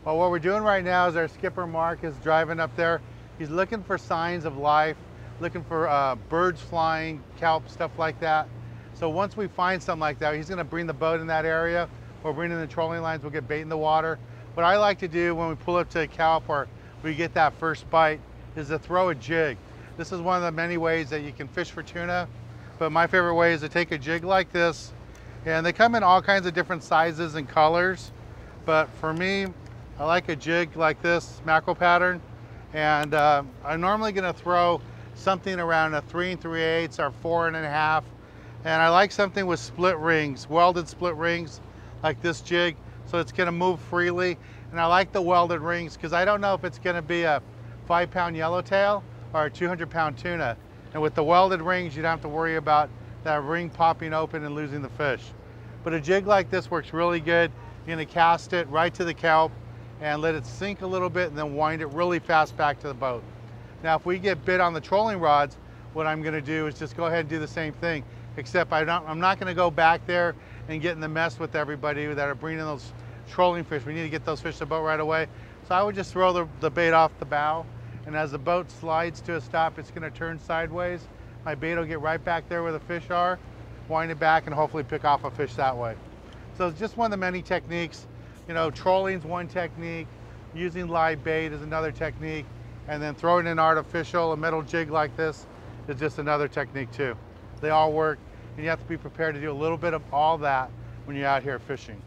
Well, what we're doing right now is our skipper Mark is driving up there. He's looking for signs of life, looking for birds flying, kelp, stuff like that. So once we find something like that, he's gonna bring the boat in that area. We'll bring in the trolling lines, we'll get bait in the water. What I like to do when we pull up to a kelp or we get that first bite is to throw a jig. This is one of the many ways that you can fish for tuna, but my favorite way is to take a jig like this, and they come in all kinds of different sizes and colors. But for me, I like a jig like this, mackerel pattern, and I'm normally gonna throw something around a 3 3/8 or 4 1/2. And I like something with split rings, welded split rings like this jig, so it's gonna move freely. And I like the welded rings because I don't know if it's gonna be a 5-pound yellowtail or a 200-pound tuna. And with the welded rings, you don't have to worry about that ring popping open and losing the fish. But a jig like this works really good. You're gonna cast it right to the kelp and let it sink a little bit and then wind it really fast back to the boat. Now, if we get bit on the trolling rods, what I'm gonna do is just go ahead and do the same thing, except I'm not gonna go back there and get in the mess with everybody that are bringing those trolling fish. We need to get those fish to the boat right away. So I would just throw the bait off the bow, and as the boat slides to a stop, it's gonna turn sideways. My bait will get right back there where the fish are, wind it back, and hopefully pick off a fish that way. So it's just one of the many techniques. You know, trolling's one technique, using live bait is another technique, and then throwing an artificial, a metal jig like this is just another technique too. They all work, and you have to be prepared to do a little bit of all that when you're out here fishing.